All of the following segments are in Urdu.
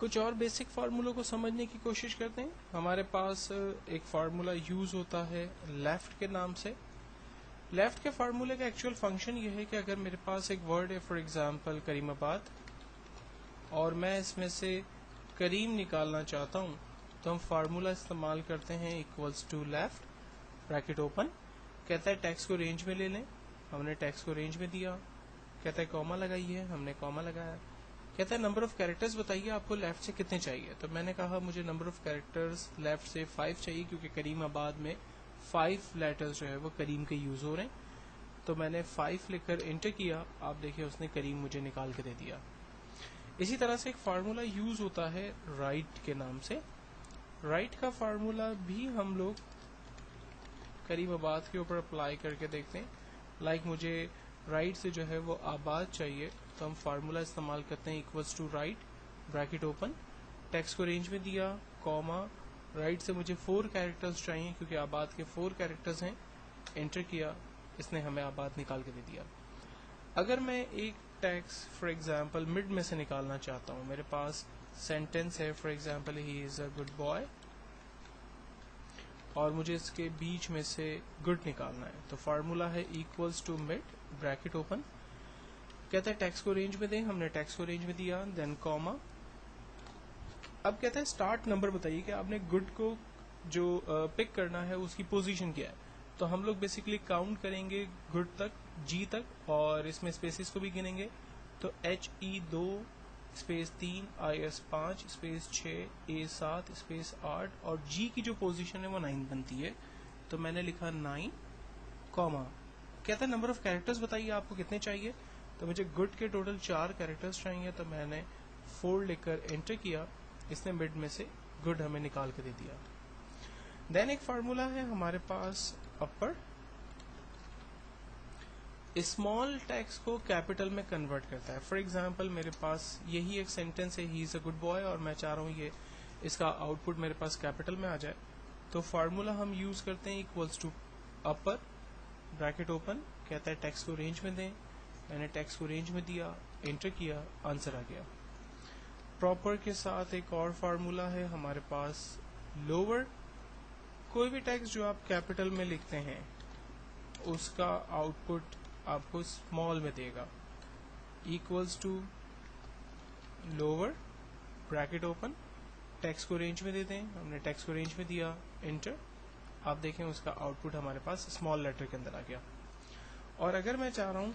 کچھ اور بیسک فارمولوں کو سمجھنے کی کوشش کرتے ہیں. ہمارے پاس ایک فارمولا یوز ہوتا ہے لیفٹ کے نام سے. لیفٹ کے فارمولے کا ایکچوئل فنکشن یہ ہے کہ اگر میرے پاس ایک ورڈ ہے فار ایگزامپل کریم آباد اور میں اس میں سے کریم نکالنا چاہتا ہوں تو ہم فارمولا استعمال کرتے ہیں equals to left bracket open. کہتا ہے ٹیکسٹ کو رینج میں لے لیں, ہم نے ٹیکسٹ کو رینج میں دیا. کہتا ہے کوما لگائیے, ہم نے کوما لگایا. کہتا ہے نمبر آف کیریکٹرز بتائیے آپ کو لیفٹ سے کتنے چاہیے. تو میں نے کہا مجھے نمبر آف کیریکٹرز لیفٹ سے 5 چاہیے کیونکہ کریم آباد میں 5 لیٹرز جو ہے وہ کریم کے یوز ہو رہے ہیں. تو میں نے 5 لکھ کر انٹر کیا, آپ دیکھیں اس نے کریم مجھے نکال کے دے دیا. اسی طرح سے ایک فارمولا یوز ہوتا ہے رائٹ کے نام سے. رائٹ کا فارمولا بھی ہم لوگ کریم آباد کے اوپر اپلائی کر کے دیکھتے ہیں. لائک مجھے رائٹ سے جو ہے وہ آباد چاہیے تو ہم فارمولا استعمال کرتے ہیں equals to right bracket open, text کو رینج میں دیا, کوما, رائٹ سے مجھے 4 کیریکٹرز چاہیے کیونکہ آباد کے 4 کیریکٹرز ہیں, انٹر کیا, اس نے ہمیں آباد نکال کے دے دیا. اگر میں ایک ٹیکسٹ فار ایگزامپل مڈ میں سے نکالنا چاہتا ہوں, میرے پاس سینٹینس ہے for example he is a good boy اور مجھے اس کے بیچ میں سے گڈ نکالنا ہے تو فارمولا ہے equals to mid bracket open. کہتا ہے ٹیکسٹ کو رینج میں دیں, ہم نے ٹیکسٹ کو رینج میں دیا, دین کوما. اب کہتا ہے اسٹارٹ نمبر بتائیے کہ آپ نے گڈ کو جو پک کرنا ہے اس کی پوزیشن کیا ہے. تو ہم لوگ بیسیکلی کاؤنٹ کریں گے گڈ تک, جی تک, اور اس میں اسپیسیز کو بھی گنیں گے. تو HE 2 space 3 IS 5 space 6 A 7 space 8 اور جی کی جو پوزیشن ہے وہ 9 بنتی ہے. تو میں نے لکھا 9 کوما. کہتا ہے نمبر آف کیریکٹرز بتائیے آپ کو کتنے چاہیے. تو مجھے گڈ کے ٹوٹل 4 کیریکٹرز چاہیے تو میں نے 4 لکھ کر انٹر کیا, اس نے مڈ میں سے گڈ ہمیں نکال کے دے دیا. دین ایک فارمولا ہے ہمارے پاس اپر, اسمال ٹیکسٹ کو کیپٹل میں کنورٹ کرتا ہے. فار ایگزامپل میرے پاس یہی ایک سینٹینس ہے ہی از اے گڈ بوائے اور میں چاہ رہا ہوں یہ اس کا آؤٹ پٹ میرے پاس کیپٹل میں آ جائے. تو فارمولا ہم یوز کرتے ہیں equals to upper bracket open. کہتا ہے ٹیکسٹ کو رینج میں دیں, میں نے ٹیکسٹ کو رینج میں دیا, انٹر کیا, آنسر آ گیا. پراپر کے ساتھ ایک اور فارمولا ہے ہمارے پاس لوور. کوئی بھی ٹیکسٹ جو آپ کیپٹل میں لکھتے ہیں اس کا آؤٹ پٹ آپ کو اسمال میں دے گا. Equals to lower bracket open, text کو رینج میں دے دیں, ہم نے ٹیکسٹ کو رینج میں دیا, انٹر, آپ دیکھیں اس کا آؤٹ پٹ ہمارے پاس اسمال لیٹر کے اندر آ گیا. اور اگر میں چاہ رہا ہوں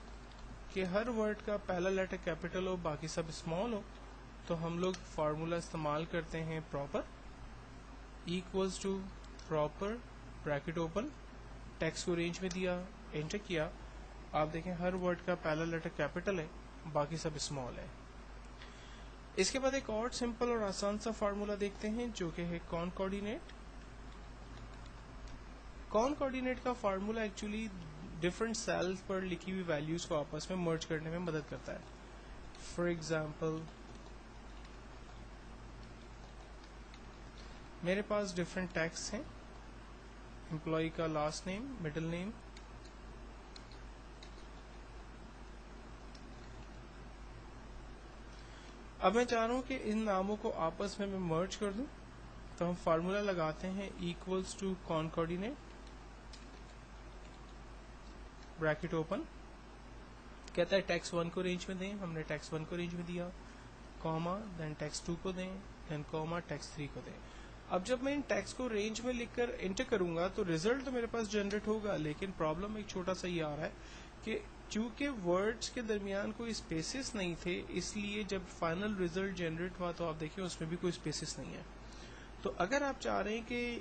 کہ ہر ورڈ کا پہلا لیٹر کیپٹل ہو باقی سب اسمال ہو تو ہم لوگ فارمولا استعمال کرتے ہیں proper, equals to proper bracket open, text کو رینج میں دیا, انٹر کیا, آپ دیکھیں ہر ورڈ کا پہلا لیٹر کیپٹل ہے باقی سب اسمال ہے. اس کے بعد ایک اور سمپل اور آسان سا فارمولا دیکھتے ہیں جو کہ ہے کانکارڈینیٹ. کانکارڈینیٹ کا فارمولا ایکچولی ڈفرنٹ سیلز پر لکھی ہوئی ویلیوز کو آپس میں مرج کرنے میں مدد کرتا ہے. فار ایگزامپل میرے پاس ڈفرنٹ ٹیکسٹ ہیں, امپلائی کا لاسٹ نیم, مڈل نیم, اب میں چاہ رہا ہوں کہ ان ناموں کو آپس میں مرج کر دوں. تو ہم فارمولا لگاتے ہیں ایکولس ٹو کانکارڈینیٹ بریکٹ اوپن. کہتا ہے ٹیکسٹ 1 کو رینج میں دیں, ہم نے ٹیکسٹ 1 کو رینج میں دیا, کوما, دین ٹیکسٹ 2 کو دیں, دین کوما, ٹیکسٹ 3 کو دیں. اب جب میں ان ٹیکسٹ کو رینج میں لکھ کر انٹر کروں گا تو ریزلٹ تو میرے پاس جنریٹ ہوگا, لیکن پرابلم ایک چھوٹا سا یہ آ رہا ہے کہ چونکہ ورڈز کے درمیان کوئی اسپیسز نہیں تھے اس لیے جب فائنل ریزلٹ جنریٹ ہوا تو آپ دیکھیں اس میں بھی کوئی اسپیسز نہیں ہے. تو اگر آپ چاہ رہے ہیں کہ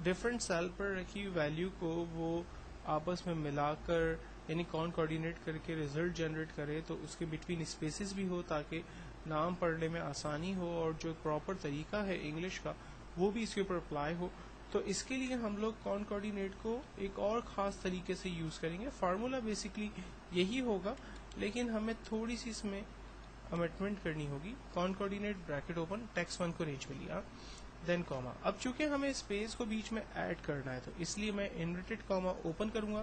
ڈفرنٹ سیل پر رکھی ہوئی ویلیو کو وہ آپس میں ملا کر یعنی کانکارڈینیٹ کر کے ریزلٹ جنریٹ کرے تو اس کے بٹوین اسپیسز بھی ہو تاکہ نام پڑھنے میں آسانی ہو اور جو پراپر طریقہ ہے انگلش کا وہ بھی اس کے اوپر اپلائی ہو. تو اس کے لیے ہم لوگ کانکارڈینیٹ کو ایک اور خاص طریقے سے یوز کریں گے. فارمولا بیسکلی یہی ہوگا لیکن ہمیں تھوڑی سی اس میں امینڈمنٹ کرنی ہوگی. کانکارڈینیٹ بریکٹ اوپن, ٹیکسٹ 1 کو رینج میں لیا, دین کوما. اب چونکہ ہمیں اسپیس کو بیچ میں ایڈ کرنا ہے تو اس لیے میں انورٹڈ کوما اوپن کروں گا,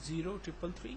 033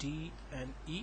D&E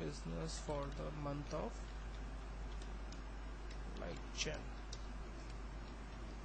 Business for the month of Jan।